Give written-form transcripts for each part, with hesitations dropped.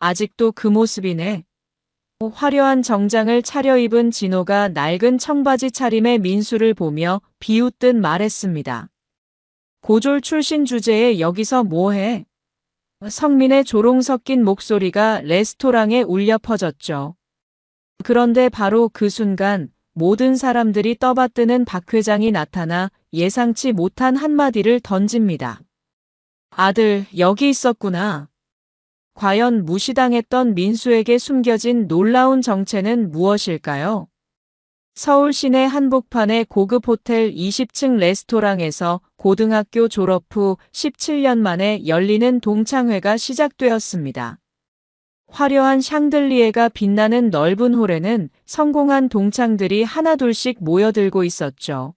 아직도 그 모습이네. 화려한 정장을 차려입은 진호가 낡은 청바지 차림의 민수를 보며 비웃듯 말했습니다. 고졸 출신 주제에 여기서 뭐해? 성민의 조롱 섞인 목소리가 레스토랑에 울려 퍼졌죠. 그런데 바로 그 순간 모든 사람들이 떠받드는 박 회장이 나타나 예상치 못한 한마디를 던집니다. 아들, 여기 있었구나. 과연 무시당했던 민수에게 숨겨진 놀라운 정체는 무엇일까요? 서울 시내 한복판의 고급 호텔 20층 레스토랑에서 고등학교 졸업 후 17년 만에 열리는 동창회가 시작되었습니다. 화려한 샹들리에가 빛나는 넓은 홀에는 성공한 동창들이 하나둘씩 모여들고 있었죠.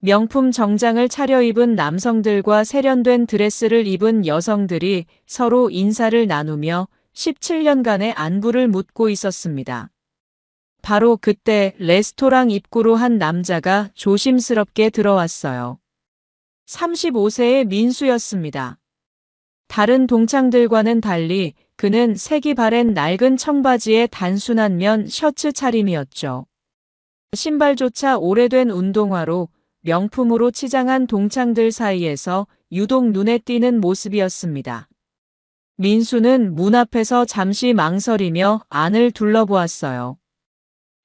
명품 정장을 차려입은 남성들과 세련된 드레스를 입은 여성들이 서로 인사를 나누며 17년간의 안부를 묻고 있었습니다. 바로 그때 레스토랑 입구로 한 남자가 조심스럽게 들어왔어요. 35세의 민수였습니다. 다른 동창들과는 달리 그는 색이 바랜 낡은 청바지에 단순한 면 셔츠 차림이었죠. 신발조차 오래된 운동화로 명품으로 치장한 동창들 사이에서 유독 눈에 띄는 모습이었습니다. 민수는 문 앞에서 잠시 망설이며 안을 둘러보았어요.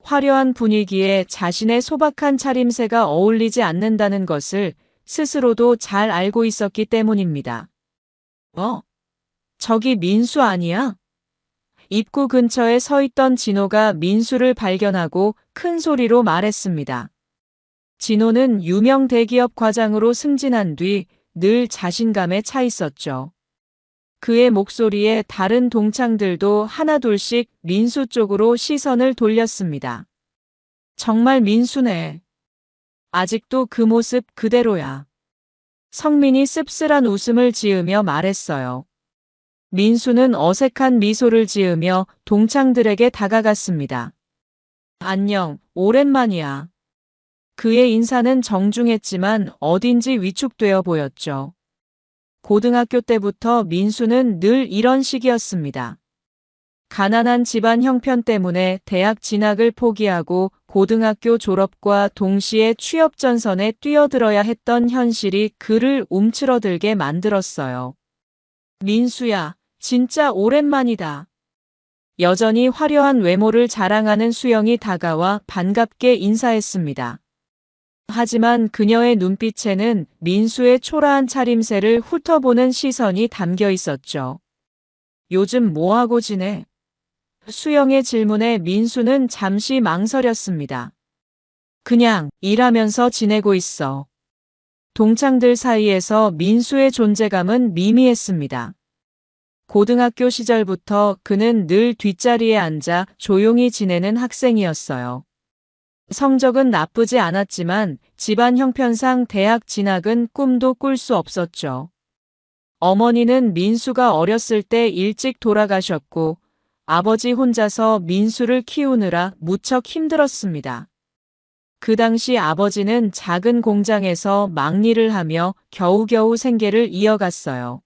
화려한 분위기에 자신의 소박한 차림새가 어울리지 않는다는 것을 스스로도 잘 알고 있었기 때문입니다. 저기 민수 아니야? 입구 근처에 서 있던 진호가 민수를 발견하고 큰 소리로 말했습니다. 진호는 유명 대기업 과장으로 승진한 뒤 늘 자신감에 차 있었죠. 그의 목소리에 다른 동창들도 하나둘씩 민수 쪽으로 시선을 돌렸습니다. 정말 민수네. 아직도 그 모습 그대로야. 성민이 씁쓸한 웃음을 지으며 말했어요. 민수는 어색한 미소를 지으며 동창들에게 다가갔습니다. 안녕, 오랜만이야. 그의 인사는 정중했지만 어딘지 위축되어 보였죠. 고등학교 때부터 민수는 늘 이런 식이었습니다. 가난한 집안 형편 때문에 대학 진학을 포기하고 고등학교 졸업과 동시에 취업 전선에 뛰어들어야 했던 현실이 그를 움츠러들게 만들었어요. 민수야, 진짜 오랜만이다. 여전히 화려한 외모를 자랑하는 수영이 다가와 반갑게 인사했습니다. 하지만 그녀의 눈빛에는 민수의 초라한 차림새를 훑어보는 시선이 담겨 있었죠. 요즘 뭐하고 지내? 수영의 질문에 민수는 잠시 망설였습니다. 그냥 일하면서 지내고 있어. 동창들 사이에서 민수의 존재감은 미미했습니다. 고등학교 시절부터 그는 늘 뒷자리에 앉아 조용히 지내는 학생이었어요. 성적은 나쁘지 않았지만 집안 형편상 대학 진학은 꿈도 꿀 수 없었죠. 어머니는 민수가 어렸을 때 일찍 돌아가셨고 아버지 혼자서 민수를 키우느라 무척 힘들었습니다. 그 당시 아버지는 작은 공장에서 막일을 하며 겨우겨우 생계를 이어갔어요.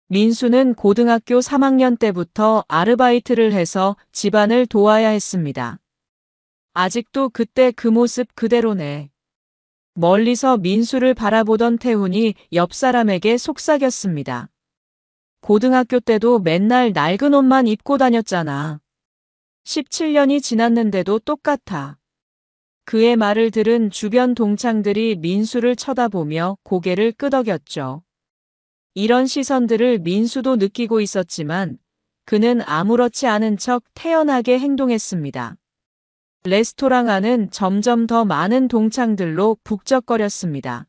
민수는 고등학교 3학년 때부터 아르바이트를 해서 집안을 도와야 했습니다. 아직도 그때 그 모습 그대로네. 멀리서 민수를 바라보던 태훈이 옆 사람에게 속삭였습니다. 고등학교 때도 맨날 낡은 옷만 입고 다녔잖아. 17년이 지났는데도 똑같아. 그의 말을 들은 주변 동창들이 민수를 쳐다보며 고개를 끄덕였죠. 이런 시선들을 민수도 느끼고 있었지만 그는 아무렇지 않은 척 태연하게 행동했습니다. 레스토랑 안은 점점 더 많은 동창들로 북적거렸습니다.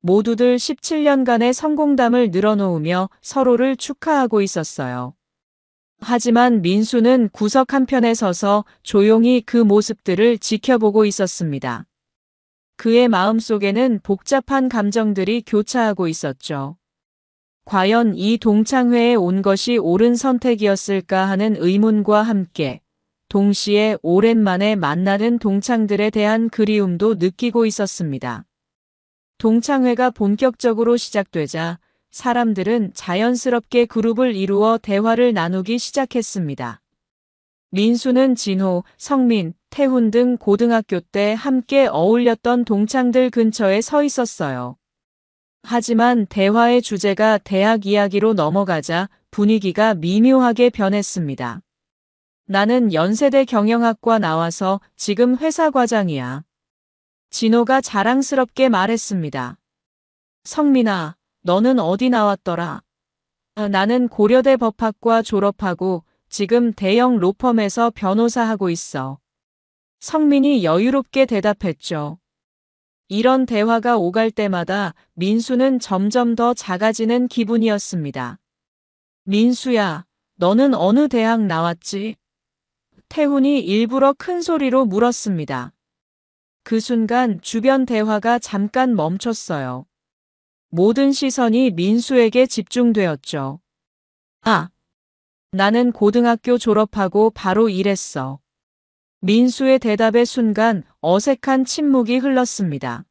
모두들 17년간의 성공담을 늘어놓으며 서로를 축하하고 있었어요. 하지만 민수는 구석 한편에 서서 조용히 그 모습들을 지켜보고 있었습니다. 그의 마음속에는 복잡한 감정들이 교차하고 있었죠. 과연 이 동창회에 온 것이 옳은 선택이었을까 하는 의문과 함께 동시에 오랜만에 만나는 동창들에 대한 그리움도 느끼고 있었습니다. 동창회가 본격적으로 시작되자 사람들은 자연스럽게 그룹을 이루어 대화를 나누기 시작했습니다. 민수는 진호, 성민, 태훈 등 고등학교 때 함께 어울렸던 동창들 근처에 서 있었어요. 하지만 대화의 주제가 대학 이야기로 넘어가자 분위기가 미묘하게 변했습니다. 나는 연세대 경영학과 나와서 지금 회사 과장이야. 진호가 자랑스럽게 말했습니다. 성민아, 너는 어디 나왔더라? 나는 고려대 법학과 졸업하고 지금 대형 로펌에서 변호사 하고 있어. 성민이 여유롭게 대답했죠. 이런 대화가 오갈 때마다 민수는 점점 더 작아지는 기분이었습니다. 민수야, 너는 어느 대학 나왔지? 태훈이 일부러 큰 소리로 물었습니다. 그 순간 주변 대화가 잠깐 멈췄어요. 모든 시선이 민수에게 집중되었죠. 아, 나는 고등학교 졸업하고 바로 일했어. 민수의 대답의 순간 어색한 침묵이 흘렀습니다.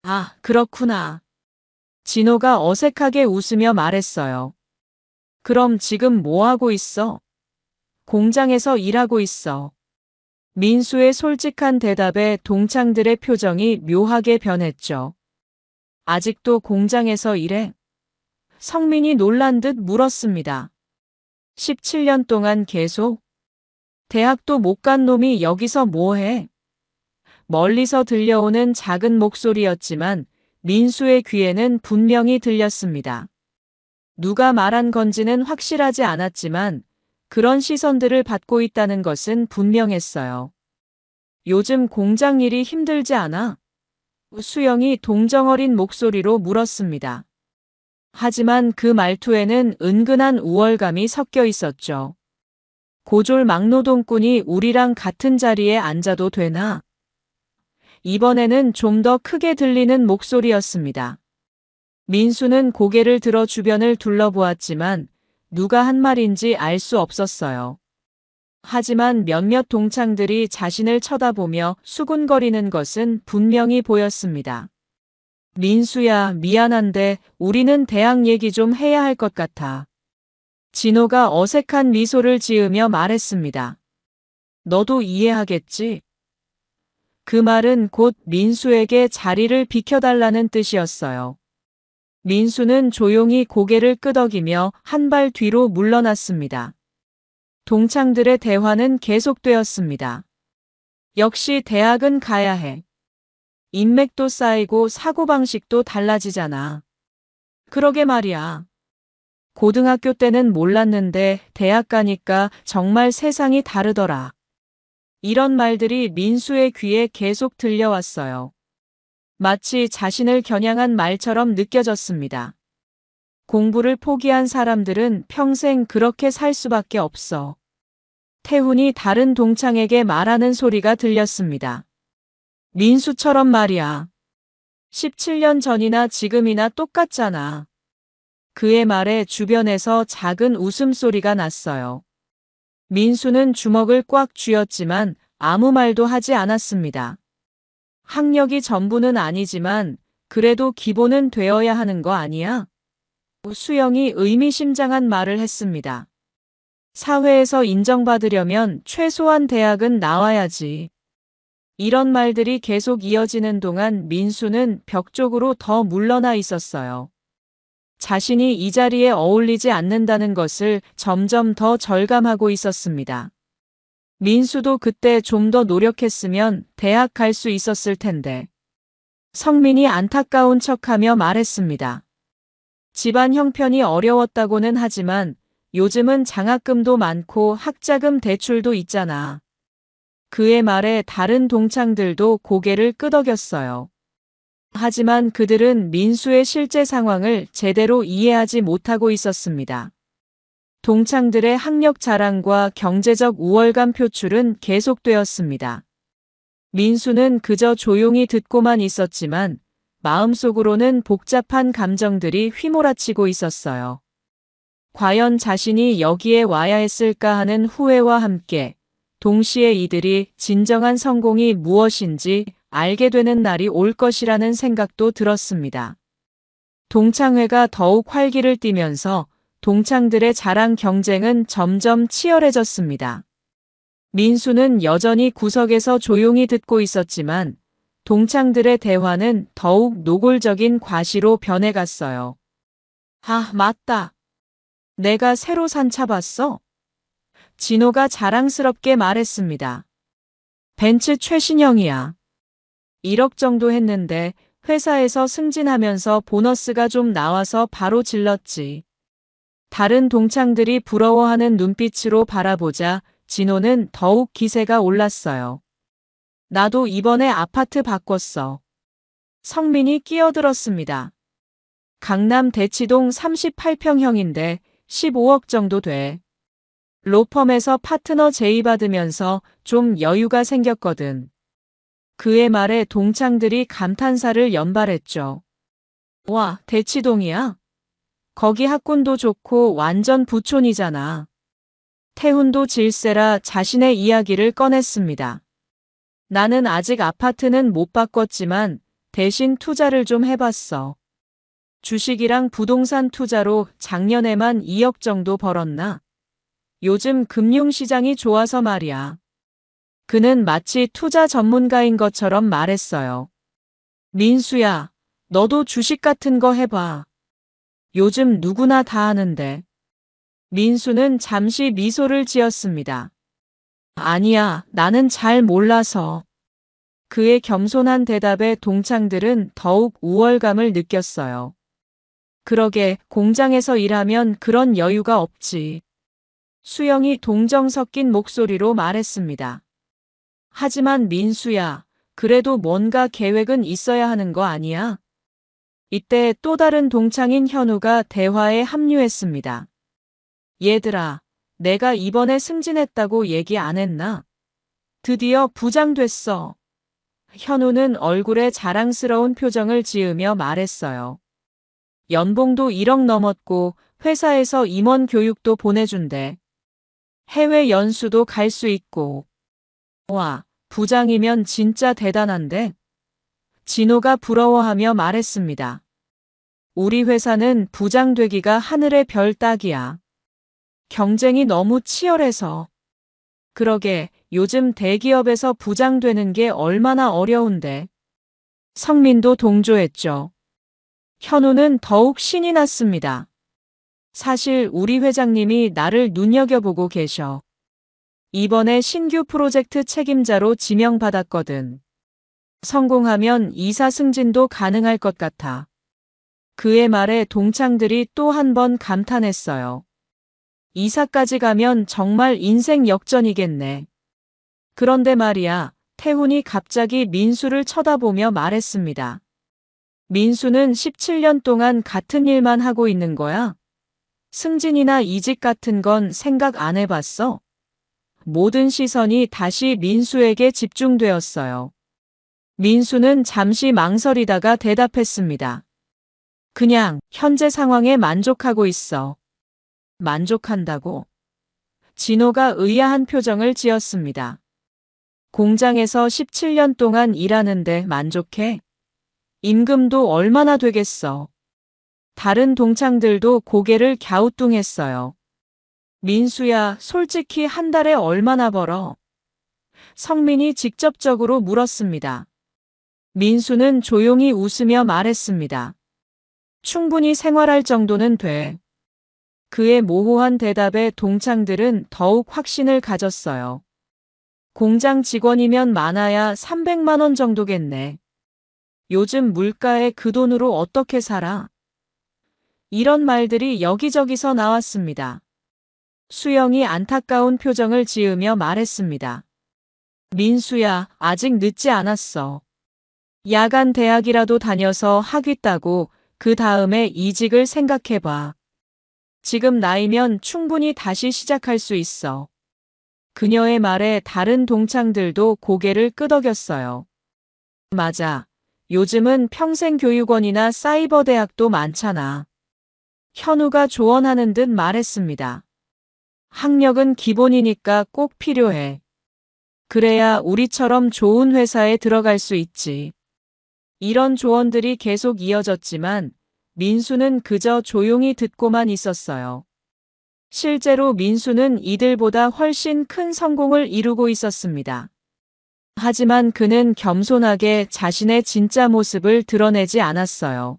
아, 그렇구나. 진호가 어색하게 웃으며 말했어요. 그럼 지금 뭐 하고 있어? 공장에서 일하고 있어. 민수의 솔직한 대답에 동창들의 표정이 묘하게 변했죠. 아직도 공장에서 일해? 성민이 놀란 듯 물었습니다. 17년 동안 계속? 대학도 못 간 놈이 여기서 뭐 해? 멀리서 들려오는 작은 목소리였지만 민수의 귀에는 분명히 들렸습니다. 누가 말한 건지는 확실하지 않았지만 그런 시선들을 받고 있다는 것은 분명했어요. 요즘 공장 일이 힘들지 않아? 수영이 동정어린 목소리로 물었습니다. 하지만 그 말투에는 은근한 우월감이 섞여 있었죠. 고졸 막노동꾼이 우리랑 같은 자리에 앉아도 되나? 이번에는 좀 더 크게 들리는 목소리였습니다. 민수는 고개를 들어 주변을 둘러보았지만 누가 한 말인지 알 수 없었어요. 하지만 몇몇 동창들이 자신을 쳐다보며 수군거리는 것은 분명히 보였습니다. 민수야, 미안한데 우리는 대학 얘기 좀 해야 할 것 같아. 진호가 어색한 미소를 지으며 말했습니다. 너도 이해하겠지? 그 말은 곧 민수에게 자리를 비켜달라는 뜻이었어요. 민수는 조용히 고개를 끄덕이며 한 발 뒤로 물러났습니다. 동창들의 대화는 계속되었습니다. 역시 대학은 가야 해. 인맥도 쌓이고 사고방식도 달라지잖아. 그러게 말이야. 고등학교 때는 몰랐는데 대학 가니까 정말 세상이 다르더라. 이런 말들이 민수의 귀에 계속 들려왔어요. 마치 자신을 겨냥한 말처럼 느껴졌습니다. 공부를 포기한 사람들은 평생 그렇게 살 수밖에 없어. 태훈이 다른 동창에게 말하는 소리가 들렸습니다. 민수처럼 말이야. 17년 전이나 지금이나 똑같잖아. 그의 말에 주변에서 작은 웃음소리가 났어요. 민수는 주먹을 꽉 쥐었지만 아무 말도 하지 않았습니다. 학력이 전부는 아니지만 그래도 기본은 되어야 하는 거 아니야? 수영이 의미심장한 말을 했습니다. 사회에서 인정받으려면 최소한 대학은 나와야지. 이런 말들이 계속 이어지는 동안 민수는 벽 쪽으로 더 물러나 있었어요. 자신이 이 자리에 어울리지 않는다는 것을 점점 더 절감하고 있었습니다. 민수도 그때 좀 더 노력했으면 대학 갈 수 있었을 텐데. 성민이 안타까운 척하며 말했습니다. 집안 형편이 어려웠다고는 하지만 요즘은 장학금도 많고 학자금 대출도 있잖아. 그의 말에 다른 동창들도 고개를 끄덕였어요. 하지만 그들은 민수의 실제 상황을 제대로 이해하지 못하고 있었습니다. 동창들의 학력 자랑과 경제적 우월감 표출은 계속되었습니다. 민수는 그저 조용히 듣고만 있었지만 마음속으로는 복잡한 감정들이 휘몰아치고 있었어요. 과연 자신이 여기에 와야 했을까 하는 후회와 함께 동시에 이들이 진정한 성공이 무엇인지 알게 되는 날이 올 것이라는 생각도 들었습니다. 동창회가 더욱 활기를 띠면서 동창들의 자랑 경쟁은 점점 치열해졌습니다. 민수는 여전히 구석에서 조용히 듣고 있었지만 동창들의 대화는 더욱 노골적인 과시로 변해갔어요. 아, 맞다. 내가 새로 산 차 봤어? 진호가 자랑스럽게 말했습니다. 벤츠 최신형이야. 1억 정도 했는데 회사에서 승진하면서 보너스가 좀 나와서 바로 질렀지. 다른 동창들이 부러워하는 눈빛으로 바라보자 진호는 더욱 기세가 올랐어요. 나도 이번에 아파트 바꿨어. 성민이 끼어들었습니다. 강남 대치동 38평형인데 15억 정도 돼. 로펌에서 파트너 제의받으면서 좀 여유가 생겼거든. 그의 말에 동창들이 감탄사를 연발했죠. 와, 대치동이야? 거기 학군도 좋고 완전 부촌이잖아. 태훈도 질세라 자신의 이야기를 꺼냈습니다. 나는 아직 아파트는 못 바꿨지만 대신 투자를 좀 해봤어. 주식이랑 부동산 투자로 작년에만 2억 정도 벌었나? 요즘 금융시장이 좋아서 말이야. 그는 마치 투자 전문가인 것처럼 말했어요. 민수야, 너도 주식 같은 거 해봐. 요즘 누구나 다 하는데. 민수는 잠시 미소를 지었습니다. 아니야, 나는 잘 몰라서. 그의 겸손한 대답에 동창들은 더욱 우월감을 느꼈어요. 그러게, 공장에서 일하면 그런 여유가 없지. 수영이 동정 섞인 목소리로 말했습니다. 하지만 민수야, 그래도 뭔가 계획은 있어야 하는 거 아니야? 이때 또 다른 동창인 현우가 대화에 합류했습니다. 얘들아, 내가 이번에 승진했다고 얘기 안 했나? 드디어 부장 됐어. 현우는 얼굴에 자랑스러운 표정을 지으며 말했어요. 연봉도 1억 넘었고 회사에서 임원 교육도 보내준대. 해외 연수도 갈 수 있고. 와, 부장이면 진짜 대단한데? 진호가 부러워하며 말했습니다. 우리 회사는 부장 되기가 하늘의 별 따기야. 경쟁이 너무 치열해서. 그러게, 요즘 대기업에서 부장 되는 게 얼마나 어려운데. 성민도 동조했죠. 현우는 더욱 신이 났습니다. 사실 우리 회장님이 나를 눈여겨보고 계셔. 이번에 신규 프로젝트 책임자로 지명받았거든. 성공하면 이사 승진도 가능할 것 같아. 그의 말에 동창들이 또 한 번 감탄했어요. 이사까지 가면 정말 인생 역전이겠네. 그런데 말이야, 태훈이 갑자기 민수를 쳐다보며 말했습니다. 민수는 17년 동안 같은 일만 하고 있는 거야? 승진이나 이직 같은 건 생각 안 해봤어? 모든 시선이 다시 민수에게 집중되었어요. 민수는 잠시 망설이다가 대답했습니다. 그냥 현재 상황에 만족하고 있어. 만족한다고? 진호가 의아한 표정을 지었습니다. 공장에서 17년 동안 일하는데 만족해? 임금도 얼마나 되겠어? 다른 동창들도 고개를 갸우뚱했어요. 민수야, 솔직히 한 달에 얼마나 벌어? 성민이 직접적으로 물었습니다. 민수는 조용히 웃으며 말했습니다. 충분히 생활할 정도는 돼. 그의 모호한 대답에 동창들은 더욱 확신을 가졌어요. 공장 직원이면 많아야 300만 원 정도겠네. 요즘 물가에 그 돈으로 어떻게 살아? 이런 말들이 여기저기서 나왔습니다. 수영이 안타까운 표정을 지으며 말했습니다. 민수야, 아직 늦지 않았어. 야간 대학이라도 다녀서 학위 따고 그 다음에 이직을 생각해봐. 지금 나이면 충분히 다시 시작할 수 있어. 그녀의 말에 다른 동창들도 고개를 끄덕였어요. 맞아. 요즘은 평생교육원이나 사이버대학도 많잖아. 현우가 조언하는 듯 말했습니다. 학력은 기본이니까 꼭 필요해. 그래야 우리처럼 좋은 회사에 들어갈 수 있지. 이런 조언들이 계속 이어졌지만 민수는 그저 조용히 듣고만 있었어요. 실제로 민수는 이들보다 훨씬 큰 성공을 이루고 있었습니다. 하지만 그는 겸손하게 자신의 진짜 모습을 드러내지 않았어요.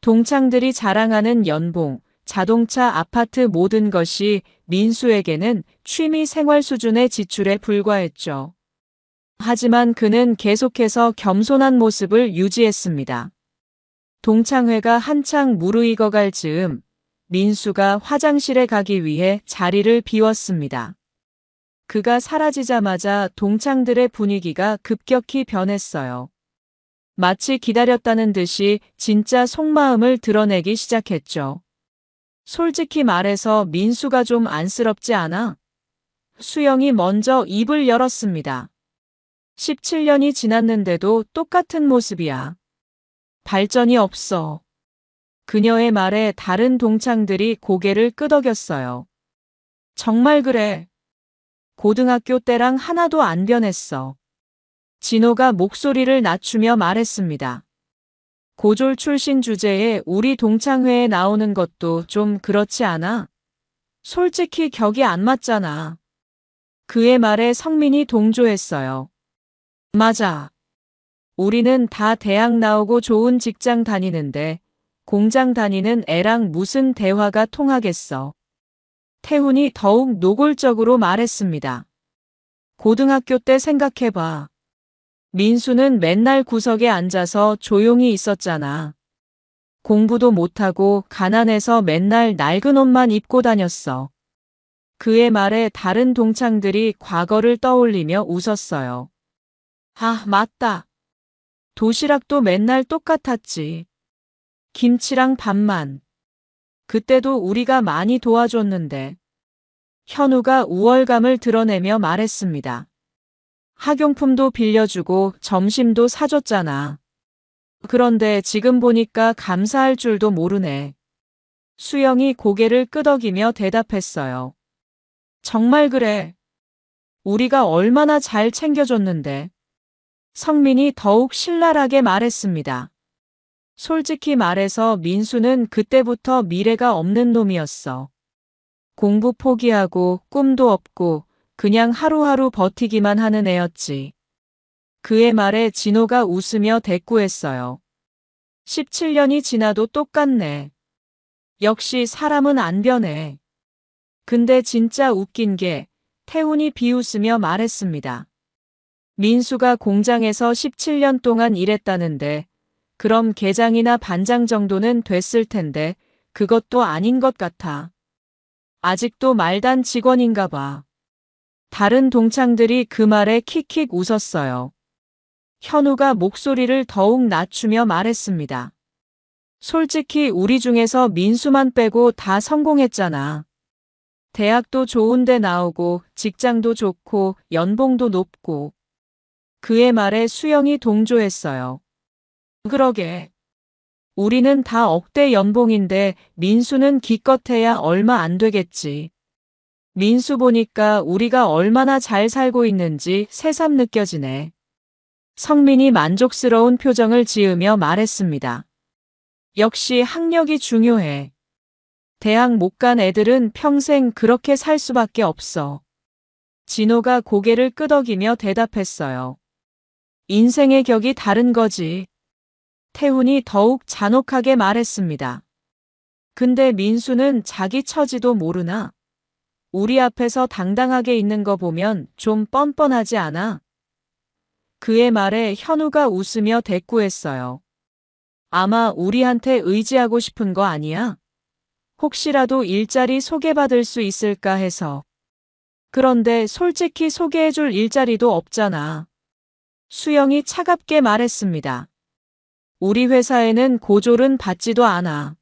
동창들이 자랑하는 연봉, 자동차, 아파트 모든 것이 민수에게는 취미 생활 수준의 지출에 불과했죠. 하지만 그는 계속해서 겸손한 모습을 유지했습니다. 동창회가 한창 무르익어갈 즈음 민수가 화장실에 가기 위해 자리를 비웠습니다. 그가 사라지자마자 동창들의 분위기가 급격히 변했어요. 마치 기다렸다는 듯이 진짜 속마음을 드러내기 시작했죠. 솔직히 말해서 민수가 좀 안쓰럽지 않아? 수영이 먼저 입을 열었습니다. 17년이 지났는데도 똑같은 모습이야. 발전이 없어. 그녀의 말에 다른 동창들이 고개를 끄덕였어요. 정말 그래. 고등학교 때랑 하나도 안 변했어. 진호가 목소리를 낮추며 말했습니다. 고졸 출신 주제에 우리 동창회에 나오는 것도 좀 그렇지 않아? 솔직히 격이 안 맞잖아. 그의 말에 성민이 동조했어요. 맞아. 우리는 다 대학 나오고 좋은 직장 다니는데 공장 다니는 애랑 무슨 대화가 통하겠어. 태훈이 더욱 노골적으로 말했습니다. 고등학교 때 생각해봐. 민수는 맨날 구석에 앉아서 조용히 있었잖아. 공부도 못하고 가난해서 맨날 낡은 옷만 입고 다녔어. 그의 말에 다른 동창들이 과거를 떠올리며 웃었어요. 아, 맞다. 도시락도 맨날 똑같았지. 김치랑 밥만. 그때도 우리가 많이 도와줬는데. 현우가 우월감을 드러내며 말했습니다. 학용품도 빌려주고 점심도 사줬잖아. 그런데 지금 보니까 감사할 줄도 모르네. 수영이 고개를 끄덕이며 대답했어요. 정말 그래. 우리가 얼마나 잘 챙겨줬는데. 성민이 더욱 신랄하게 말했습니다. 솔직히 말해서 민수는 그때부터 미래가 없는 놈이었어. 공부 포기하고 꿈도 없고 그냥 하루하루 버티기만 하는 애였지. 그의 말에 진호가 웃으며 대꾸했어요. 17년이 지나도 똑같네. 역시 사람은 안 변해. 근데 진짜 웃긴 게 태훈이 비웃으며 말했습니다. 민수가 공장에서 17년 동안 일했다는데 그럼 계장이나 반장 정도는 됐을 텐데 그것도 아닌 것 같아. 아직도 말단 직원인가 봐. 다른 동창들이 그 말에 킥킥 웃었어요. 현우가 목소리를 더욱 낮추며 말했습니다. 솔직히 우리 중에서 민수만 빼고 다 성공했잖아. 대학도 좋은 데 나오고 직장도 좋고 연봉도 높고. 그의 말에 수영이 동조했어요. 그러게. 우리는 다 억대 연봉인데 민수는 기껏해야 얼마 안 되겠지. 민수 보니까 우리가 얼마나 잘 살고 있는지 새삼 느껴지네. 성민이 만족스러운 표정을 지으며 말했습니다. 역시 학력이 중요해. 대학 못 간 애들은 평생 그렇게 살 수밖에 없어. 진호가 고개를 끄덕이며 대답했어요. 인생의 격이 다른 거지. 태훈이 더욱 잔혹하게 말했습니다. 근데 민수는 자기 처지도 모르나? 우리 앞에서 당당하게 있는 거 보면 좀 뻔뻔하지 않아? 그의 말에 현우가 웃으며 대꾸했어요. 아마 우리한테 의지하고 싶은 거 아니야? 혹시라도 일자리 소개받을 수 있을까 해서. 그런데 솔직히 소개해줄 일자리도 없잖아. 수영이 차갑게 말했습니다. 우리 회사에는 고졸은 받지도 않아.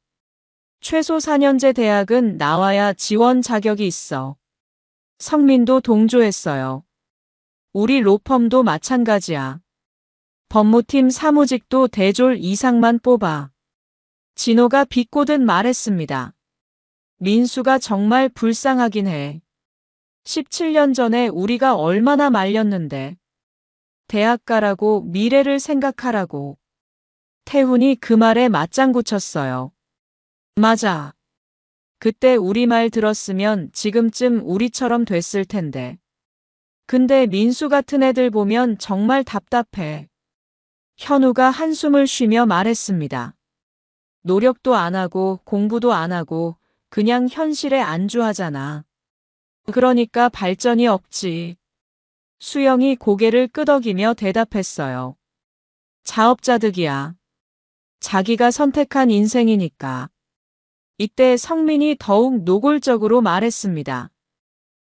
최소 4년제 대학은 나와야 지원 자격이 있어. 성민도 동조했어요. 우리 로펌도 마찬가지야. 법무팀 사무직도 대졸 이상만 뽑아. 진호가 비꼬듯 말했습니다. 민수가 정말 불쌍하긴 해. 17년 전에 우리가 얼마나 말렸는데. 대학 가라고 미래를 생각하라고. 태훈이 그 말에 맞장구 쳤어요. 맞아. 그때 우리 말 들었으면 지금쯤 우리처럼 됐을 텐데. 근데 민수 같은 애들 보면 정말 답답해. 현우가 한숨을 쉬며 말했습니다. 노력도 안 하고 공부도 안 하고 그냥 현실에 안주하잖아. 그러니까 발전이 없지. 수영이 고개를 끄덕이며 대답했어요. 자업자득이야. 자기가 선택한 인생이니까. 이때 성민이 더욱 노골적으로 말했습니다.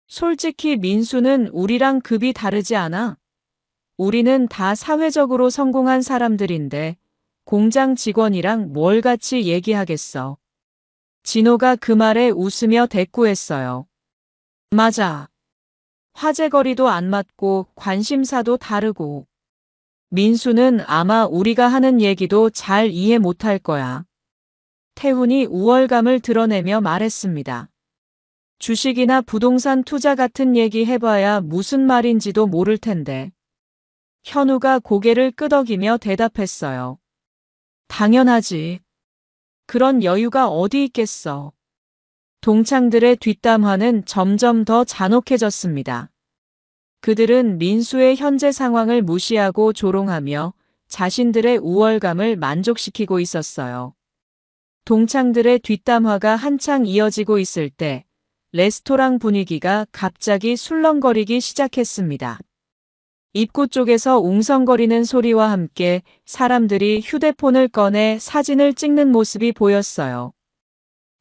솔직히 민수는 우리랑 급이 다르지 않아? 우리는 다 사회적으로 성공한 사람들인데 공장 직원이랑 뭘 같이 얘기하겠어. 진호가 그 말에 웃으며 대꾸했어요. 맞아. 화제거리도 안 맞고 관심사도 다르고. 민수는 아마 우리가 하는 얘기도 잘 이해 못할 거야. 태훈이 우월감을 드러내며 말했습니다. 주식이나 부동산 투자 같은 얘기 해봐야 무슨 말인지도 모를 텐데. 현우가 고개를 끄덕이며 대답했어요. 당연하지. 그런 여유가 어디 있겠어. 동창들의 뒷담화는 점점 더 잔혹해졌습니다. 그들은 민수의 현재 상황을 무시하고 조롱하며 자신들의 우월감을 만족시키고 있었어요. 동창들의 뒷담화가 한창 이어지고 있을 때 레스토랑 분위기가 갑자기 술렁거리기 시작했습니다. 입구 쪽에서 웅성거리는 소리와 함께 사람들이 휴대폰을 꺼내 사진을 찍는 모습이 보였어요.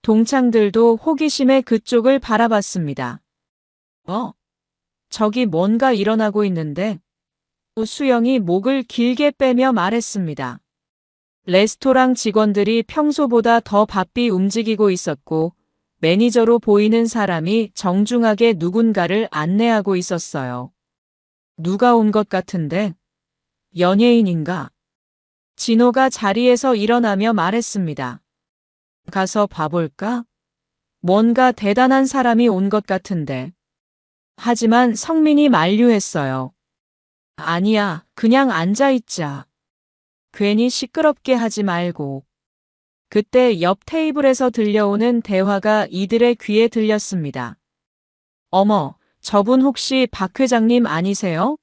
동창들도 호기심에 그쪽을 바라봤습니다. 저기 뭔가 일어나고 있는데? 수영이 목을 길게 빼며 말했습니다. 레스토랑 직원들이 평소보다 더 바삐 움직이고 있었고 매니저로 보이는 사람이 정중하게 누군가를 안내하고 있었어요. 누가 온 것 같은데? 연예인인가? 진호가 자리에서 일어나며 말했습니다. 가서 봐볼까? 뭔가 대단한 사람이 온 것 같은데. 하지만 성민이 만류했어요. 아니야, 그냥 앉아있자. 괜히 시끄럽게 하지 말고. 그때 옆 테이블에서 들려오는 대화가 이들의 귀에 들렸습니다. 어머, 저분 혹시 박 회장님 아니세요?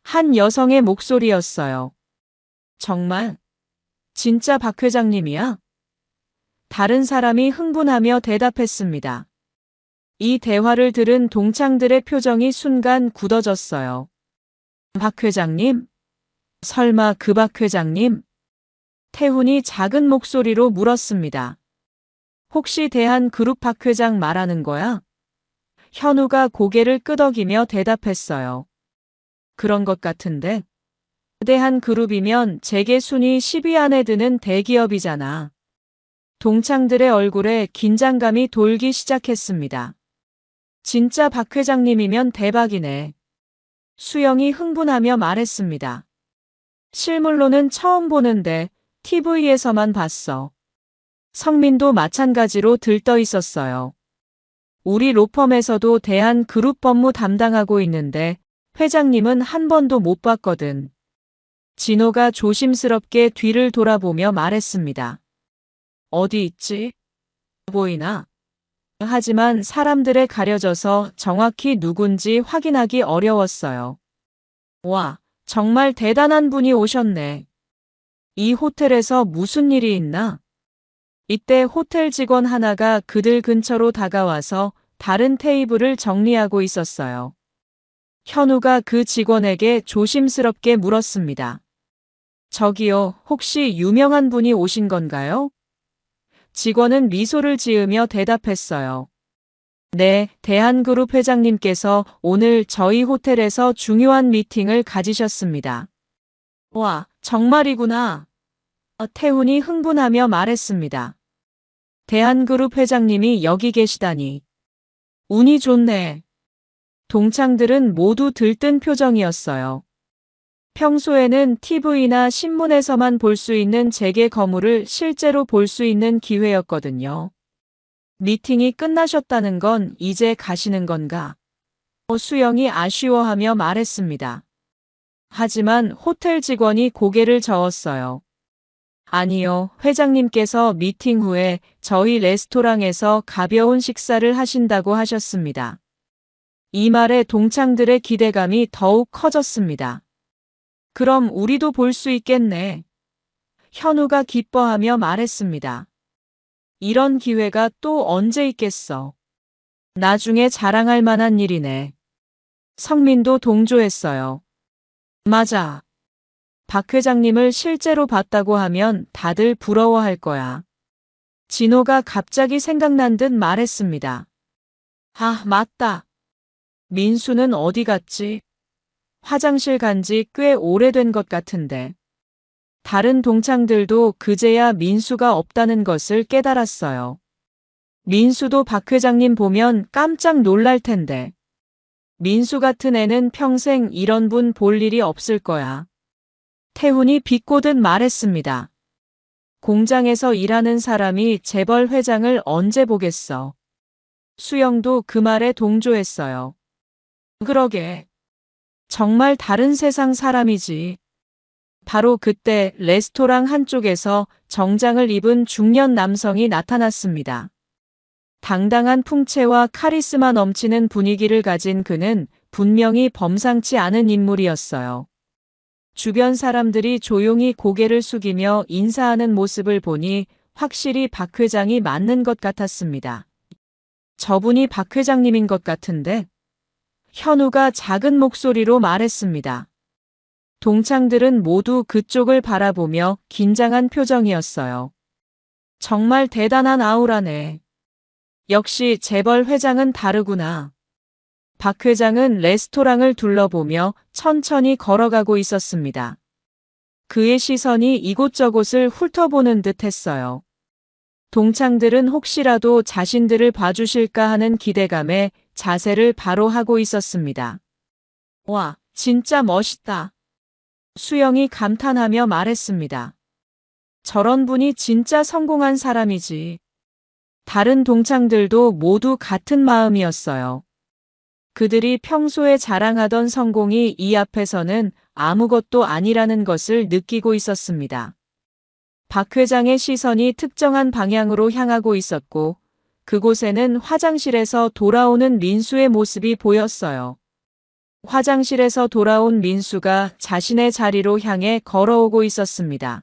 한 여성의 목소리였어요. 정말? 진짜 박 회장님이야? 다른 사람이 흥분하며 대답했습니다. 이 대화를 들은 동창들의 표정이 순간 굳어졌어요. 박 회장님? 설마 그 박 회장님? 태훈이 작은 목소리로 물었습니다. 혹시 대한그룹 박 회장 말하는 거야? 현우가 고개를 끄덕이며 대답했어요. 그런 것 같은데. 대한그룹이면 재계 순위 10위 안에 드는 대기업이잖아. 동창들의 얼굴에 긴장감이 돌기 시작했습니다. 진짜 박 회장님이면 대박이네. 수영이 흥분하며 말했습니다. 실물로는 처음 보는데 TV에서만 봤어. 성민도 마찬가지로 들떠 있었어요. 우리 로펌에서도 대한그룹 법무 담당하고 있는데 회장님은 한 번도 못 봤거든. 진호가 조심스럽게 뒤를 돌아보며 말했습니다. 어디 있지? 보이나? 하지만 사람들에 가려져서 정확히 누군지 확인하기 어려웠어요. 와, 정말 대단한 분이 오셨네. 이 호텔에서 무슨 일이 있나? 이때 호텔 직원 하나가 그들 근처로 다가와서 다른 테이블을 정리하고 있었어요. 현우가 그 직원에게 조심스럽게 물었습니다. 저기요, 혹시 유명한 분이 오신 건가요? 직원은 미소를 지으며 대답했어요. 네, 대한그룹 회장님께서 오늘 저희 호텔에서 중요한 미팅을 가지셨습니다. 와, 정말이구나. 태훈이 흥분하며 말했습니다. 대한그룹 회장님이 여기 계시다니. 운이 좋네. 동창들은 모두 들뜬 표정이었어요. 평소에는 TV나 신문에서만 볼 수 있는 재계 거물을 실제로 볼 수 있는 기회였거든요. 미팅이 끝나셨다는 건 이제 가시는 건가? 수영이 아쉬워하며 말했습니다. 하지만 호텔 직원이 고개를 저었어요. 아니요, 회장님께서 미팅 후에 저희 레스토랑에서 가벼운 식사를 하신다고 하셨습니다. 이 말에 동창들의 기대감이 더욱 커졌습니다. 그럼 우리도 볼 수 있겠네. 현우가 기뻐하며 말했습니다. 이런 기회가 또 언제 있겠어. 나중에 자랑할 만한 일이네. 성민도 동조했어요. 맞아. 박 회장님을 실제로 봤다고 하면 다들 부러워할 거야. 진호가 갑자기 생각난 듯 말했습니다. 아, 맞다. 민수는 어디 갔지? 화장실 간지 꽤 오래된 것 같은데. 다른 동창들도 그제야 민수가 없다는 것을 깨달았어요. 민수도 박 회장님 보면 깜짝 놀랄 텐데. 민수 같은 애는 평생 이런 분 볼 일이 없을 거야. 태훈이 비꼬듯 말했습니다. 공장에서 일하는 사람이 재벌 회장을 언제 보겠어. 수영도 그 말에 동조했어요. 그러게. 정말 다른 세상 사람이지. 바로 그때 레스토랑 한쪽에서 정장을 입은 중년 남성이 나타났습니다. 당당한 풍채와 카리스마 넘치는 분위기를 가진 그는 분명히 범상치 않은 인물이었어요. 주변 사람들이 조용히 고개를 숙이며 인사하는 모습을 보니 확실히 박 회장이 맞는 것 같았습니다. 저분이 박 회장님인 것 같은데? 현우가 작은 목소리로 말했습니다. 동창들은 모두 그쪽을 바라보며 긴장한 표정이었어요. 정말 대단한 아우라네. 역시 재벌 회장은 다르구나. 박 회장은 레스토랑을 둘러보며 천천히 걸어가고 있었습니다. 그의 시선이 이곳저곳을 훑어보는 듯 했어요. 동창들은 혹시라도 자신들을 봐주실까 하는 기대감에 자세를 바로 하고 있었습니다. 와, 진짜 멋있다. 수영이 감탄하며 말했습니다. 저런 분이 진짜 성공한 사람이지. 다른 동창들도 모두 같은 마음이었어요. 그들이 평소에 자랑하던 성공이 이 앞에서는 아무것도 아니라는 것을 느끼고 있었습니다. 박 회장의 시선이 특정한 방향으로 향하고 있었고 그곳에는 화장실에서 돌아오는 민수의 모습이 보였어요. 화장실에서 돌아온 민수가 자신의 자리로 향해 걸어오고 있었습니다.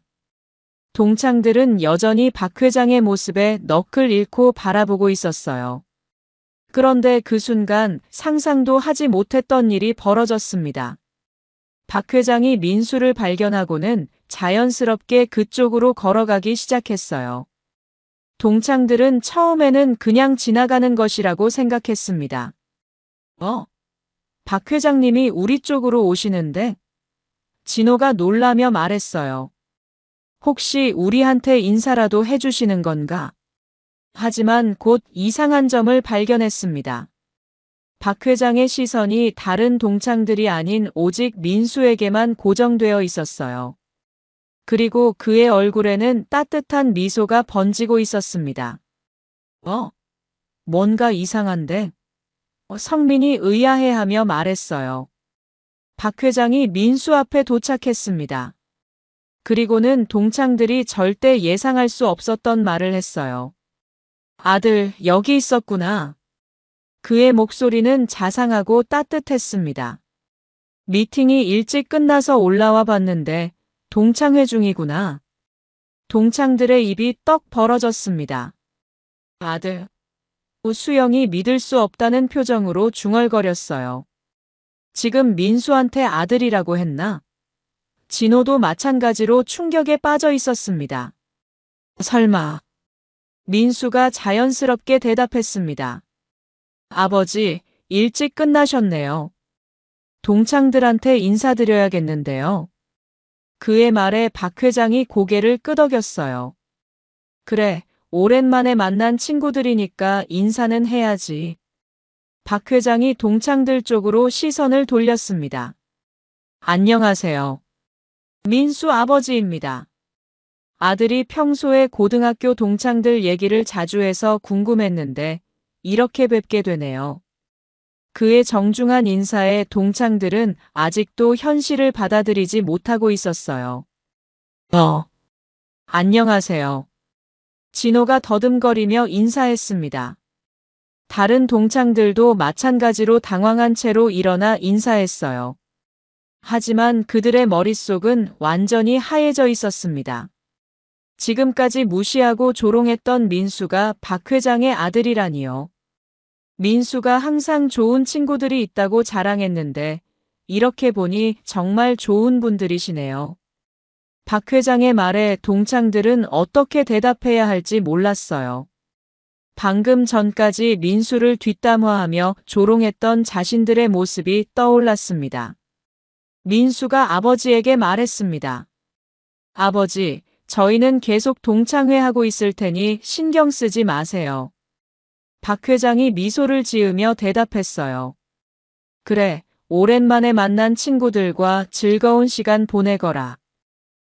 동창들은 여전히 박 회장의 모습에 넋을 잃고 바라보고 있었어요. 그런데 그 순간 상상도 하지 못했던 일이 벌어졌습니다. 박 회장이 민수를 발견하고는 자연스럽게 그쪽으로 걸어가기 시작했어요. 동창들은 처음에는 그냥 지나가는 것이라고 생각했습니다. 박 회장님이 우리 쪽으로 오시는데? 진호가 놀라며 말했어요. 혹시 우리한테 인사라도 해주시는 건가? 하지만 곧 이상한 점을 발견했습니다. 박 회장의 시선이 다른 동창들이 아닌 오직 민수에게만 고정되어 있었어요. 그리고 그의 얼굴에는 따뜻한 미소가 번지고 있었습니다. 뭔가 이상한데? 성민이 의아해하며 말했어요. 박 회장이 민수 앞에 도착했습니다. 그리고는 동창들이 절대 예상할 수 없었던 말을 했어요. 아들, 여기 있었구나. 그의 목소리는 자상하고 따뜻했습니다. 미팅이 일찍 끝나서 올라와 봤는데 동창회 중이구나. 동창들의 입이 떡 벌어졌습니다. 아들. 수영이 믿을 수 없다는 표정으로 중얼거렸어요. 지금 민수한테 아들이라고 했나? 진호도 마찬가지로 충격에 빠져 있었습니다. 설마. 민수가 자연스럽게 대답했습니다. 아버지, 일찍 끝나셨네요. 동창들한테 인사드려야겠는데요. 그의 말에 박 회장이 고개를 끄덕였어요. 그래, 오랜만에 만난 친구들이니까 인사는 해야지. 박 회장이 동창들 쪽으로 시선을 돌렸습니다. 안녕하세요. 민수 아버지입니다. 아들이 평소에 고등학교 동창들 얘기를 자주 해서 궁금했는데 이렇게 뵙게 되네요. 그의 정중한 인사에 동창들은 아직도 현실을 받아들이지 못하고 있었어요. 안녕하세요. 진호가 더듬거리며 인사했습니다. 다른 동창들도 마찬가지로 당황한 채로 일어나 인사했어요. 하지만 그들의 머릿속은 완전히 하얘져 있었습니다. 지금까지 무시하고 조롱했던 민수가 박 회장의 아들이라니요. 민수가 항상 좋은 친구들이 있다고 자랑했는데 이렇게 보니 정말 좋은 분들이시네요. 박 회장의 말에 동창들은 어떻게 대답해야 할지 몰랐어요. 방금 전까지 민수를 뒷담화하며 조롱했던 자신들의 모습이 떠올랐습니다. 민수가 아버지에게 말했습니다. 아버지, 저희는 계속 동창회하고 있을 테니 신경 쓰지 마세요. 박 회장이 미소를 지으며 대답했어요. 그래, 오랜만에 만난 친구들과 즐거운 시간 보내거라.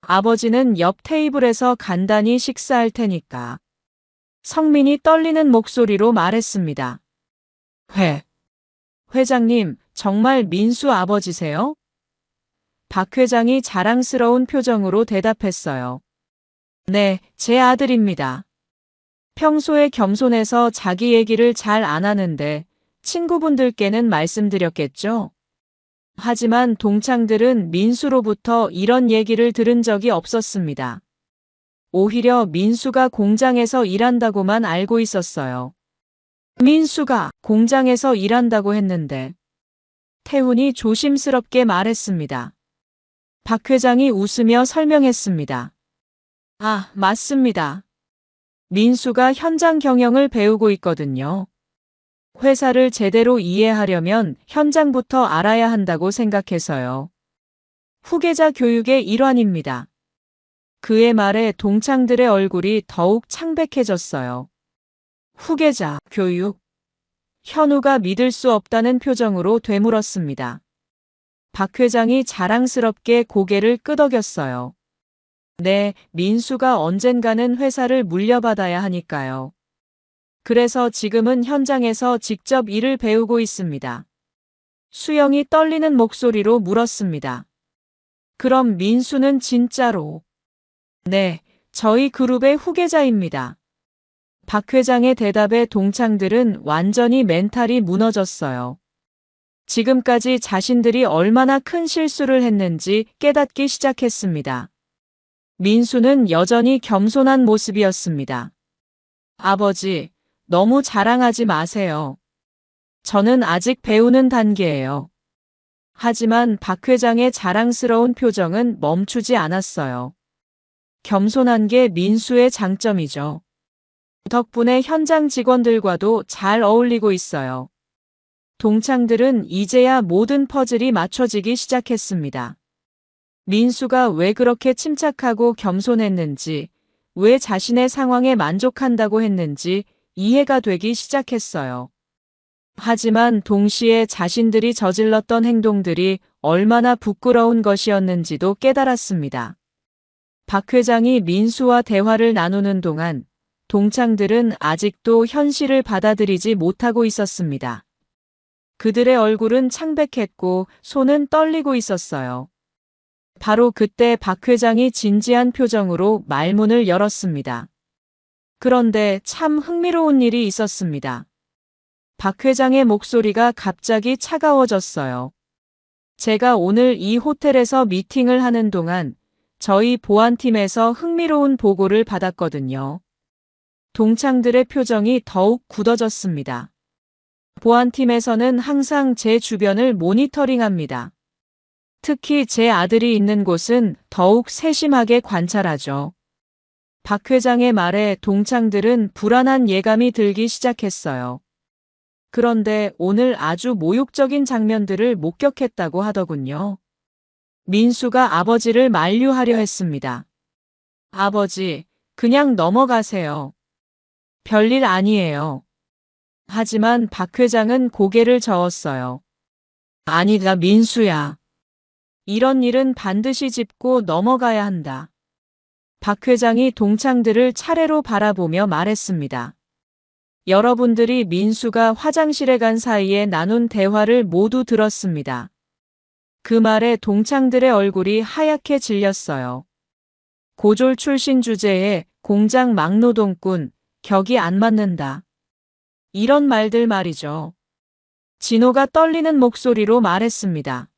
아버지는 옆 테이블에서 간단히 식사할 테니까. 성민이 떨리는 목소리로 말했습니다. 회장님, 정말 민수 아버지세요? 박 회장이 자랑스러운 표정으로 대답했어요. 네, 제 아들입니다. 평소에 겸손해서 자기 얘기를 잘 안 하는데 친구분들께는 말씀드렸겠죠? 하지만 동창들은 민수로부터 이런 얘기를 들은 적이 없었습니다. 오히려 민수가 공장에서 일한다고만 알고 있었어요. 민수가 공장에서 일한다고 했는데 태훈이 조심스럽게 말했습니다. 박 회장이 웃으며 설명했습니다. 아, 맞습니다. 민수가 현장 경영을 배우고 있거든요. 회사를 제대로 이해하려면 현장부터 알아야 한다고 생각해서요. 후계자 교육의 일환입니다. 그의 말에 동창들의 얼굴이 더욱 창백해졌어요. 후계자 교육. 현우가 믿을 수 없다는 표정으로 되물었습니다. 박 회장이 자랑스럽게 고개를 끄덕였어요. 네, 민수가 언젠가는 회사를 물려받아야 하니까요. 그래서 지금은 현장에서 직접 일을 배우고 있습니다. 수영이 떨리는 목소리로 물었습니다. 그럼 민수는 진짜로? 네, 저희 그룹의 후계자입니다. 박 회장의 대답에 동창들은 완전히 멘탈이 무너졌어요. 지금까지 자신들이 얼마나 큰 실수를 했는지 깨닫기 시작했습니다. 민수는 여전히 겸손한 모습이었습니다. 아버지, 너무 자랑하지 마세요. 저는 아직 배우는 단계예요. 하지만 박 회장의 자랑스러운 표정은 멈추지 않았어요. 겸손한 게 민수의 장점이죠. 덕분에 현장 직원들과도 잘 어울리고 있어요. 동창들은 이제야 모든 퍼즐이 맞춰지기 시작했습니다. 민수가 왜 그렇게 침착하고 겸손했는지, 왜 자신의 상황에 만족한다고 했는지 이해가 되기 시작했어요. 하지만 동시에 자신들이 저질렀던 행동들이 얼마나 부끄러운 것이었는지도 깨달았습니다. 박 회장이 민수와 대화를 나누는 동안 동창들은 아직도 현실을 받아들이지 못하고 있었습니다. 그들의 얼굴은 창백했고 손은 떨리고 있었어요. 바로 그때 박 회장이 진지한 표정으로 말문을 열었습니다. 그런데 참 흥미로운 일이 있었습니다. 박 회장의 목소리가 갑자기 차가워졌어요. 제가 오늘 이 호텔에서 미팅을 하는 동안 저희 보안팀에서 흥미로운 보고를 받았거든요. 동창들의 표정이 더욱 굳어졌습니다. 보안팀에서는 항상 제 주변을 모니터링합니다. 특히 제 아들이 있는 곳은 더욱 세심하게 관찰하죠. 박 회장의 말에 동창들은 불안한 예감이 들기 시작했어요. 그런데 오늘 아주 모욕적인 장면들을 목격했다고 하더군요. 민수가 아버지를 만류하려 했습니다. 아버지, 그냥 넘어가세요. 별일 아니에요. 하지만 박 회장은 고개를 저었어요. 아니다, 민수야. 이런 일은 반드시 짚고 넘어가야 한다. 박 회장이 동창들을 차례로 바라보며 말했습니다. 여러분들이 민수가 화장실에 간 사이에 나눈 대화를 모두 들었습니다. 그 말에 동창들의 얼굴이 하얗게 질렸어요. 고졸 출신 주제에 공장 막노동꾼, 격이 안 맞는다. 이런 말들 말이죠. 진호가 떨리는 목소리로 말했습니다.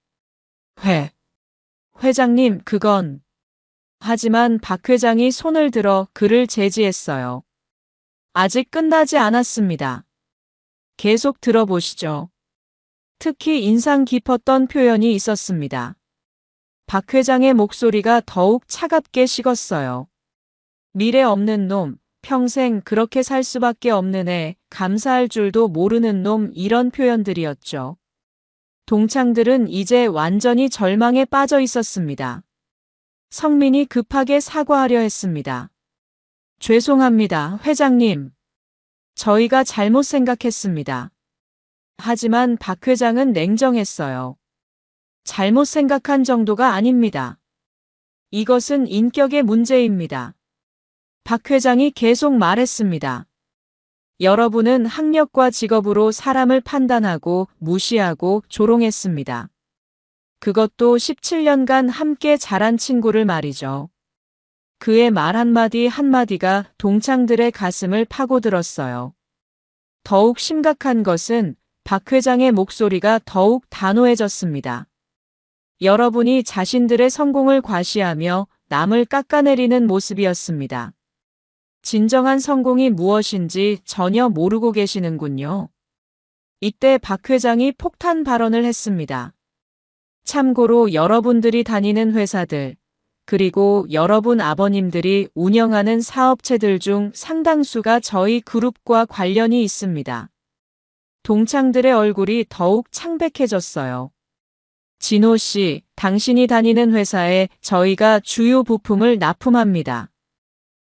회장님, 그건. 하지만 박 회장이 손을 들어 그를 제지했어요. 아직 끝나지 않았습니다. 계속 들어보시죠. 특히 인상 깊었던 표현이 있었습니다. 박 회장의 목소리가 더욱 차갑게 식었어요. 미래 없는 놈, 평생 그렇게 살 수밖에 없는 애, 감사할 줄도 모르는 놈, 이런 표현들이었죠. 동창들은 이제 완전히 절망에 빠져 있었습니다. 성민이 급하게 사과하려 했습니다. 죄송합니다, 회장님. 저희가 잘못 생각했습니다. 하지만 박 회장은 냉정했어요. 잘못 생각한 정도가 아닙니다. 이것은 인격의 문제입니다. 박 회장이 계속 말했습니다. 여러분은 학력과 직업으로 사람을 판단하고 무시하고 조롱했습니다. 그것도 17년간 함께 자란 친구를 말이죠. 그의 말 한마디 한마디가 동창들의 가슴을 파고들었어요. 더욱 심각한 것은 박 회장의 목소리가 더욱 단호해졌습니다. 여러분이 자신들의 성공을 과시하며 남을 깎아내리는 모습이었습니다. 진정한 성공이 무엇인지 전혀 모르고 계시는군요. 이때 박 회장이 폭탄 발언을 했습니다. 참고로 여러분들이 다니는 회사들, 그리고 여러분 아버님들이 운영하는 사업체들 중 상당수가 저희 그룹과 관련이 있습니다. 동창들의 얼굴이 더욱 창백해졌어요. 진호 씨, 당신이 다니는 회사에 저희가 주요 부품을 납품합니다.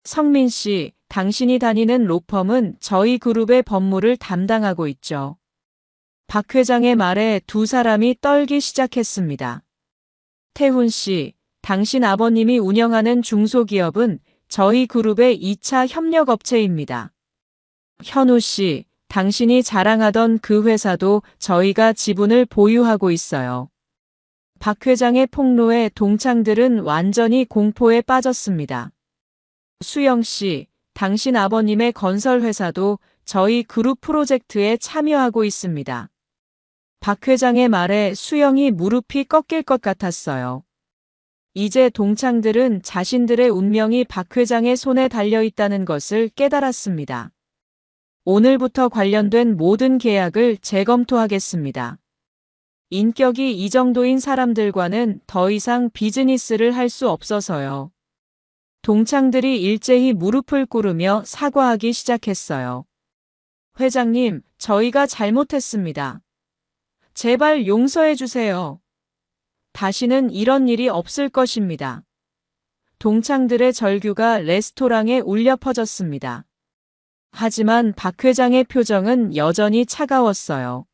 성민 씨, 당신이 다니는 로펌은 저희 그룹의 법무를 담당하고 있죠. 박 회장의 말에 두 사람이 떨기 시작했습니다. 태훈 씨, 당신 아버님이 운영하는 중소기업은 저희 그룹의 2차 협력업체입니다. 현우 씨, 당신이 자랑하던 그 회사도 저희가 지분을 보유하고 있어요. 박 회장의 폭로에 동창들은 완전히 공포에 빠졌습니다. 수영 씨, 당신 아버님의 건설회사도 저희 그룹 프로젝트에 참여하고 있습니다. 박 회장의 말에 수영이 무릎이 꺾일 것 같았어요. 이제 동창들은 자신들의 운명이 박 회장의 손에 달려 있다는 것을 깨달았습니다. 오늘부터 관련된 모든 계약을 재검토하겠습니다. 인격이 이 정도인 사람들과는 더 이상 비즈니스를 할 수 없어서요. 동창들이 일제히 무릎을 꿇으며 사과하기 시작했어요. 회장님, 저희가 잘못했습니다. 제발 용서해 주세요. 다시는 이런 일이 없을 것입니다. 동창들의 절규가 레스토랑에 울려 퍼졌습니다. 하지만 박 회장의 표정은 여전히 차가웠어요.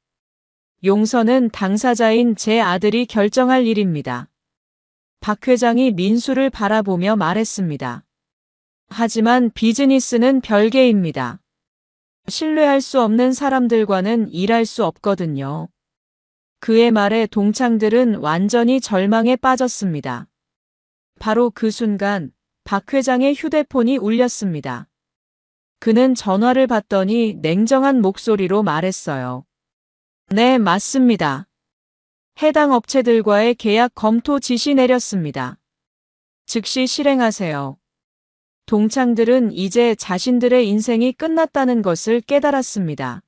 용서는 당사자인 제 아들이 결정할 일입니다. 박 회장이 민수를 바라보며 말했습니다. 하지만 비즈니스는 별개입니다. 신뢰할 수 없는 사람들과는 일할 수 없거든요. 그의 말에 동창들은 완전히 절망에 빠졌습니다. 바로 그 순간 박 회장의 휴대폰이 울렸습니다. 그는 전화를 받더니 냉정한 목소리로 말했어요. 네, 맞습니다. 해당 업체들과의 계약 검토 지시 내렸습니다. 즉시 실행하세요. 동창들은 이제 자신들의 인생이 끝났다는 것을 깨달았습니다.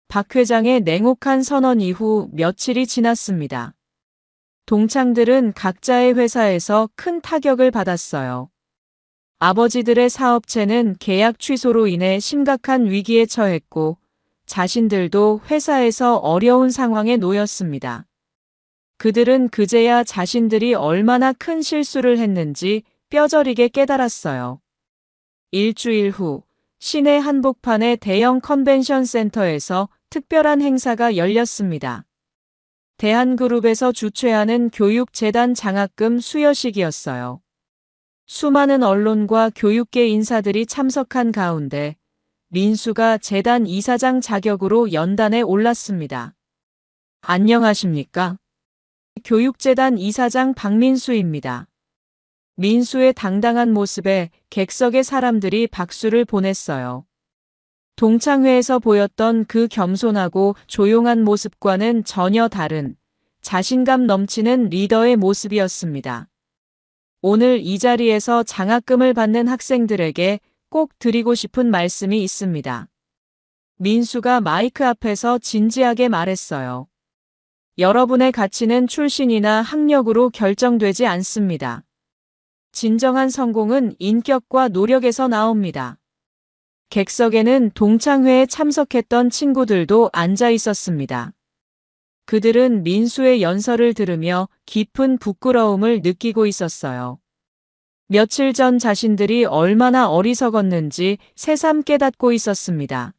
박 회장의 냉혹한 선언 이후 며칠이 지났습니다. 동창들은 각자의 회사에서 큰 타격을 받았어요. 아버지들의 사업체는 계약 취소로 인해 심각한 위기에 처했고 자신들도 회사에서 어려운 상황에 놓였습니다. 그들은 그제야 자신들이 얼마나 큰 실수를 했는지 뼈저리게 깨달았어요. 일주일 후 시내 한복판의 대형 컨벤션 센터에서 특별한 행사가 열렸습니다. 대한그룹에서 주최하는 교육재단 장학금 수여식이었어요. 수많은 언론과 교육계 인사들이 참석한 가운데 민수가 재단 이사장 자격으로 연단에 올랐습니다. 안녕하십니까? 교육재단 이사장 박민수입니다. 민수의 당당한 모습에 객석의 사람들이 박수를 보냈어요. 동창회에서 보였던 그 겸손하고 조용한 모습과는 전혀 다른 자신감 넘치는 리더의 모습이었습니다. 오늘 이 자리에서 장학금을 받는 학생들에게 꼭 드리고 싶은 말씀이 있습니다. 민수가 마이크 앞에서 진지하게 말했어요. 여러분의 가치는 출신이나 학력으로 결정되지 않습니다. 진정한 성공은 인격과 노력에서 나옵니다. 객석에는 동창회에 참석했던 친구들도 앉아 있었습니다. 그들은 민수의 연설을 들으며 깊은 부끄러움을 느끼고 있었어요. 며칠 전 자신들이 얼마나 어리석었는지 새삼 깨닫고 있었습니다.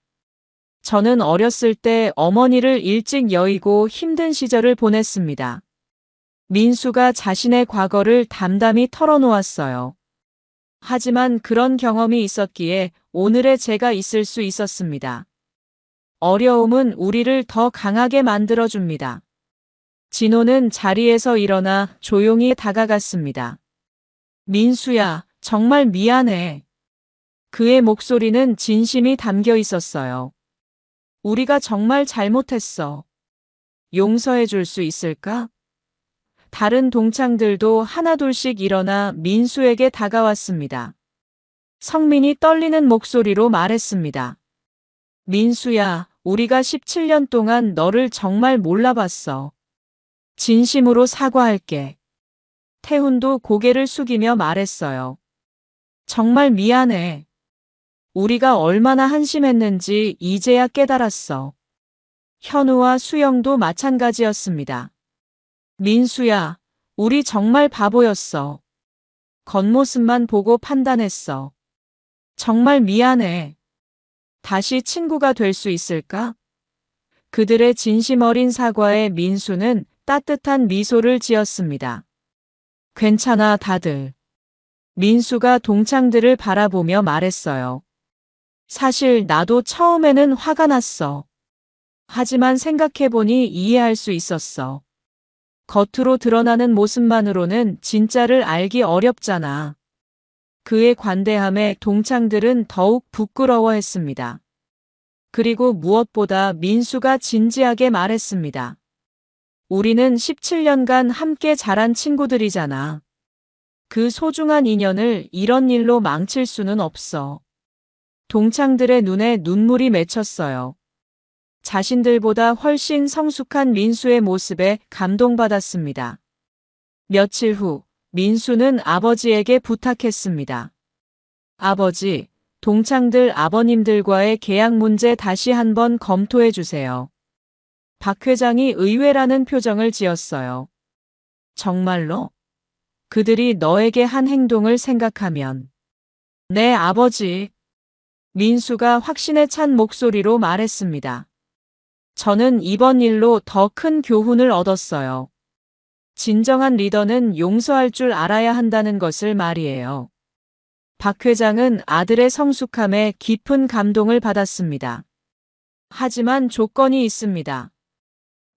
저는 어렸을 때 어머니를 일찍 여의고 힘든 시절을 보냈습니다. 민수가 자신의 과거를 담담히 털어놓았어요. 하지만 그런 경험이 있었기에 오늘의 제가 있을 수 있었습니다. 어려움은 우리를 더 강하게 만들어줍니다. 진호는 자리에서 일어나 조용히 다가갔습니다. 민수야, 정말 미안해. 그의 목소리는 진심이 담겨 있었어요. 우리가 정말 잘못했어. 용서해 줄 수 있을까? 다른 동창들도 하나둘씩 일어나 민수에게 다가왔습니다. 성민이 떨리는 목소리로 말했습니다. 민수야, 우리가 17년 동안 너를 정말 몰라봤어. 진심으로 사과할게. 태훈도 고개를 숙이며 말했어요. 정말 미안해. 우리가 얼마나 한심했는지 이제야 깨달았어. 현우와 수영도 마찬가지였습니다. 민수야, 우리 정말 바보였어. 겉모습만 보고 판단했어. 정말 미안해. 다시 친구가 될 수 있을까? 그들의 진심 어린 사과에 민수는 따뜻한 미소를 지었습니다. 괜찮아, 다들. 민수가 동창들을 바라보며 말했어요. 사실 나도 처음에는 화가 났어. 하지만 생각해보니 이해할 수 있었어. 겉으로 드러나는 모습만으로는 진짜를 알기 어렵잖아. 그의 관대함에 동창들은 더욱 부끄러워했습니다. 그리고 무엇보다 민수가 진지하게 말했습니다. 우리는 17년간 함께 자란 친구들이잖아. 그 소중한 인연을 이런 일로 망칠 수는 없어. 동창들의 눈에 눈물이 맺혔어요. 자신들보다 훨씬 성숙한 민수의 모습에 감동받았습니다. 며칠 후 민수는 아버지에게 부탁했습니다. 아버지, 동창들 아버님들과의 계약 문제 다시 한번 검토해 주세요. 박 회장이 의외라는 표정을 지었어요. 정말로? 그들이 너에게 한 행동을 생각하면. 네, 아버지. 민수가 확신에 찬 목소리로 말했습니다. 저는 이번 일로 더 큰 교훈을 얻었어요. 진정한 리더는 용서할 줄 알아야 한다는 것을 말이에요. 박 회장은 아들의 성숙함에 깊은 감동을 받았습니다. 하지만 조건이 있습니다.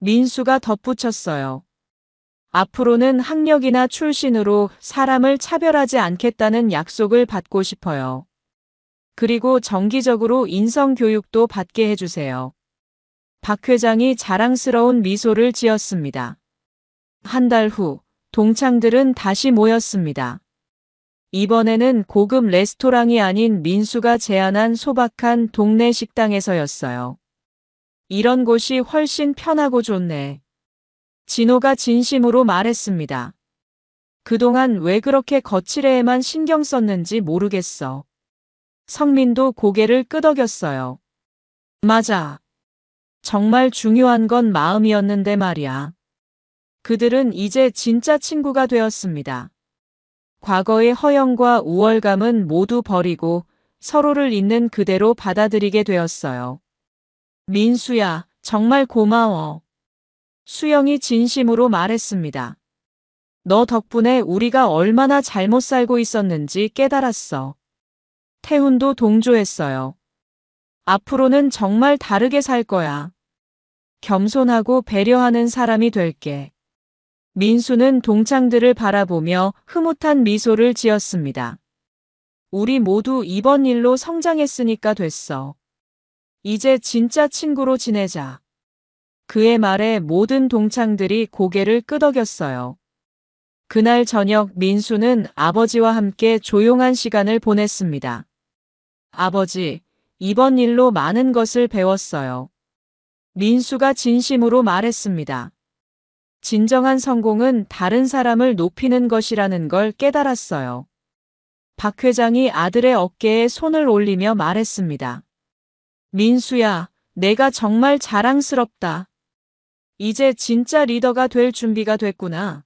민수가 덧붙였어요. 앞으로는 학력이나 출신으로 사람을 차별하지 않겠다는 약속을 받고 싶어요. 그리고 정기적으로 인성교육도 받게 해주세요. 박 회장이 자랑스러운 미소를 지었습니다. 한 달 후, 동창들은 다시 모였습니다. 이번에는 고급 레스토랑이 아닌 민수가 제안한 소박한 동네 식당에서였어요. 이런 곳이 훨씬 편하고 좋네. 진호가 진심으로 말했습니다. 그동안 왜 그렇게 거칠애에만 신경 썼는지 모르겠어. 성민도 고개를 끄덕였어요. 맞아. 정말 중요한 건 마음이었는데 말이야. 그들은 이제 진짜 친구가 되었습니다. 과거의 허영과 우월감은 모두 버리고 서로를 있는 그대로 받아들이게 되었어요. 민수야, 정말 고마워. 수영이 진심으로 말했습니다. 너 덕분에 우리가 얼마나 잘못 살고 있었는지 깨달았어. 태훈도 동조했어요. 앞으로는 정말 다르게 살 거야. 겸손하고 배려하는 사람이 될게. 민수는 동창들을 바라보며 흐뭇한 미소를 지었습니다. 우리 모두 이번 일로 성장했으니까 됐어. 이제 진짜 친구로 지내자. 그의 말에 모든 동창들이 고개를 끄덕였어요. 그날 저녁 민수는 아버지와 함께 조용한 시간을 보냈습니다. 아버지, 이번 일로 많은 것을 배웠어요. 민수가 진심으로 말했습니다. 진정한 성공은 다른 사람을 높이는 것이라는 걸 깨달았어요. 박 회장이 아들의 어깨에 손을 올리며 말했습니다. 민수야, 내가 정말 자랑스럽다. 이제 진짜 리더가 될 준비가 됐구나.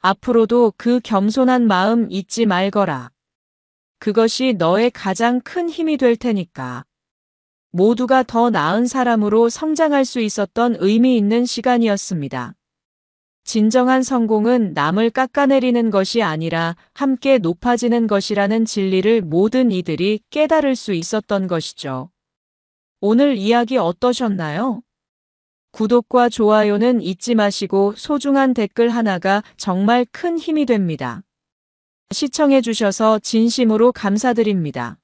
앞으로도 그 겸손한 마음 잊지 말거라. 그것이 너의 가장 큰 힘이 될 테니까. 모두가 더 나은 사람으로 성장할 수 있었던 의미 있는 시간이었습니다. 진정한 성공은 남을 깎아내리는 것이 아니라 함께 높아지는 것이라는 진리를 모든 이들이 깨달을 수 있었던 것이죠. 오늘 이야기 어떠셨나요? 구독과 좋아요는 잊지 마시고 소중한 댓글 하나가 정말 큰 힘이 됩니다. 시청해주셔서 진심으로 감사드립니다.